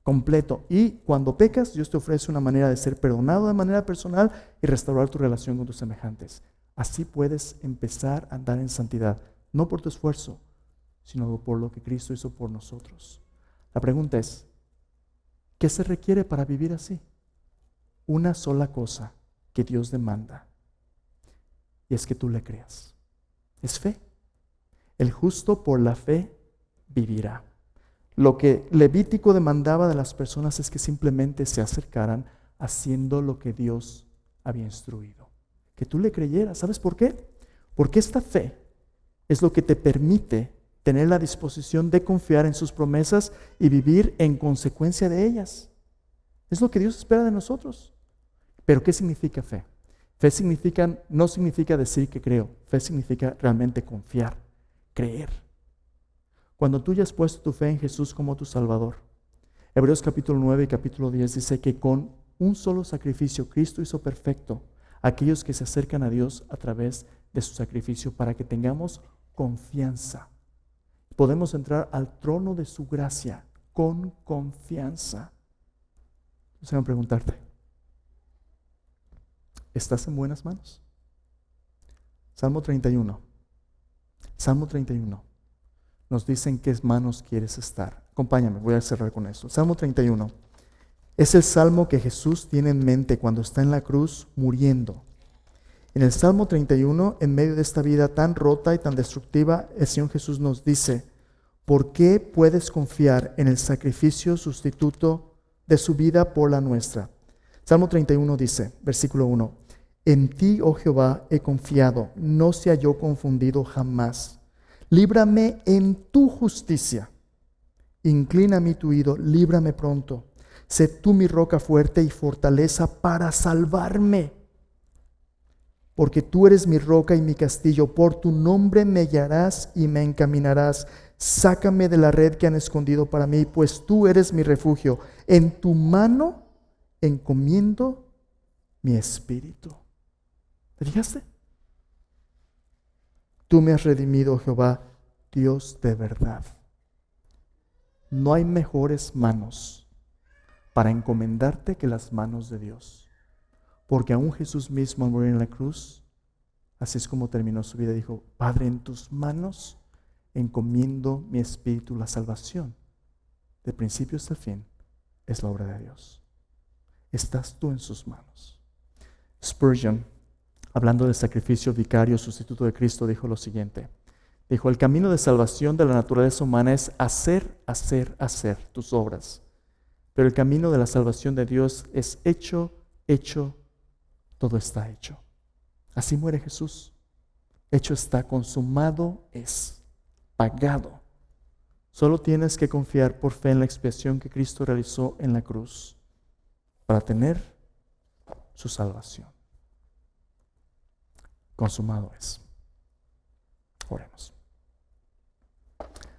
completo. Y cuando pecas, Dios te ofrece una manera de ser perdonado de manera personal y restaurar tu relación con tus semejantes. Así puedes empezar a andar en santidad, no por tu esfuerzo, sino por lo que Cristo hizo por nosotros. La pregunta es, ¿qué se requiere para vivir así? Una sola cosa que Dios demanda, y es que tú le creas. Es fe. El justo por la fe vivirá. Lo que Levítico demandaba de las personas es que simplemente se acercaran haciendo lo que Dios había instruido. Que tú le creyeras. ¿Sabes por qué? Porque esta fe es lo que te permite tener la disposición de confiar en sus promesas y vivir en consecuencia de ellas. Es lo que Dios espera de nosotros. Pero ¿qué significa fe? Fe no significa decir que creo. Fe significa realmente confiar, creer. Cuando tú ya has puesto tu fe en Jesús como tu Salvador. Hebreos capítulo 9 y capítulo 10 dice que con un solo sacrificio Cristo hizo perfecto a aquellos que se acercan a Dios a través de su sacrificio para que tengamos confianza. Podemos entrar al trono de su gracia con confianza. Déjame preguntarte, ¿estás en buenas manos? Salmo 31. Salmo 31. Nos dicen qué manos quieres estar. Acompáñame, voy a cerrar con eso. Salmo 31. Es el salmo que Jesús tiene en mente cuando está en la cruz muriendo. En el Salmo 31, en medio de esta vida tan rota y tan destructiva, el Señor Jesús nos dice, ¿Por qué puedes confiar en el sacrificio sustituto de su vida por la nuestra? Salmo 31 dice, versículo 1, en ti, oh Jehová, he confiado, no sea yo confundido jamás. Líbrame en tu justicia. Inclina a mí tu oído, líbrame pronto. Sé tú mi roca fuerte y fortaleza para salvarme. Porque tú eres mi roca y mi castillo, por tu nombre me guiarás y me encaminarás. Sácame de la red que han escondido para mí, pues tú eres mi refugio. En tu mano encomiendo mi espíritu. ¿Te fijaste? Tú me has redimido, Jehová, Dios de verdad. No hay mejores manos para encomendarte que las manos de Dios. Porque aún Jesús mismo al morir en la cruz, así es como terminó su vida, dijo, Padre, en tus manos encomiendo mi espíritu. La salvación, de principio hasta el fin, es la obra de Dios. Estás tú en sus manos. Spurgeon, hablando del sacrificio vicario sustituto de Cristo, dijo lo siguiente. Dijo, el camino de salvación de la naturaleza humana es hacer tus obras. Pero el camino de la salvación de Dios es hecho, todo está hecho. Así muere Jesús. Hecho está, consumado es, pagado. Solo tienes que confiar por fe en la expiación que Cristo realizó en la cruz para tener su salvación. Consumado es. Oremos.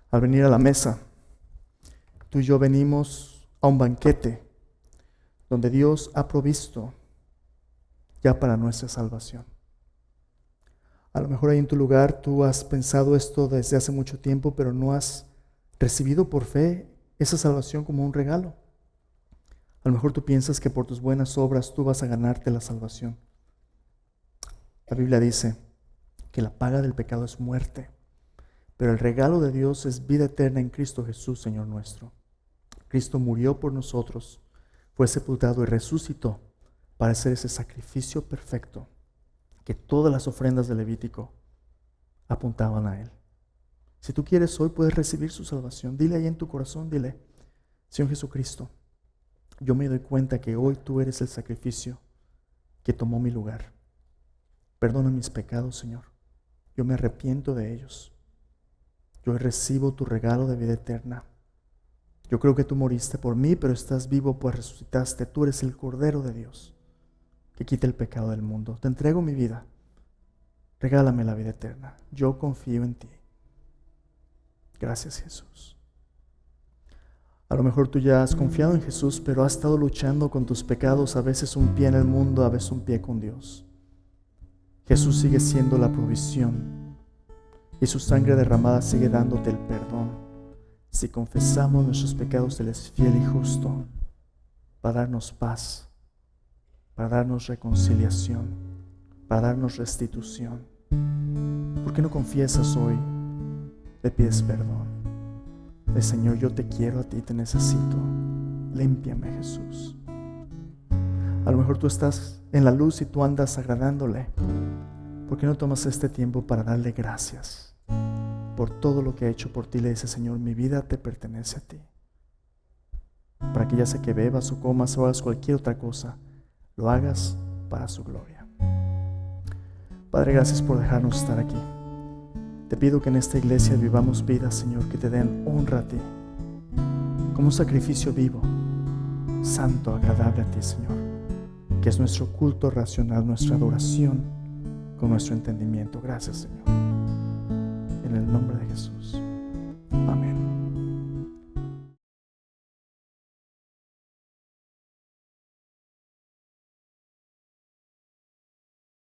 Al venir a la mesa, tú y yo venimos a un banquete donde Dios ha provisto ya para nuestra salvación. A lo mejor ahí en tu lugar tú has pensado esto desde hace mucho tiempo, pero no has recibido por fe esa salvación como un regalo. A lo mejor tú piensas que por tus buenas obras tú vas a ganarte la salvación. La Biblia dice que la paga del pecado es muerte, pero el regalo de Dios es vida eterna en Cristo Jesús, Señor nuestro. Cristo murió por nosotros, fue sepultado y resucitó para hacer ese sacrificio perfecto que todas las ofrendas de Levítico apuntaban a Él. Si tú quieres hoy puedes recibir su salvación. Dile ahí en tu corazón, dile, Señor Jesucristo, yo me doy cuenta que hoy tú eres el sacrificio que tomó mi lugar. Perdona mis pecados, Señor. Yo me arrepiento de ellos. Yo recibo tu regalo de vida eterna. Yo creo que tú moriste por mí, pero estás vivo, pues resucitaste. Tú eres el Cordero de Dios que quita el pecado del mundo. Te entrego mi vida. Regálame la vida eterna. Yo confío en ti. Gracias, Jesús. A lo mejor tú ya has confiado en Jesús, pero has estado luchando con tus pecados, a veces un pie en el mundo, a veces un pie con Dios. Jesús sigue siendo la provisión y su sangre derramada sigue dándote el perdón. Si confesamos nuestros pecados, Él es fiel y justo para darnos paz, para darnos reconciliación, para darnos restitución. ¿Por qué no confiesas hoy? Le pides perdón. Señor, yo te quiero a ti, te necesito. Límpiame, Jesús. A lo mejor tú estás en la luz y tú andas agradándole. ¿Por qué no tomas este tiempo para darle gracias por todo lo que ha hecho por ti? Le dices, Señor, mi vida te pertenece a ti. Para que ya sea que bebas o comas o hagas cualquier otra cosa, lo hagas para su gloria. Padre, gracias por dejarnos estar aquí. Te pido que en esta iglesia vivamos vidas, Señor, que te den honra a ti, como un sacrificio vivo, santo, agradable a ti, Señor, que es nuestro culto racional, nuestra adoración con nuestro entendimiento. Gracias, Señor. En el nombre de Jesús. Amén.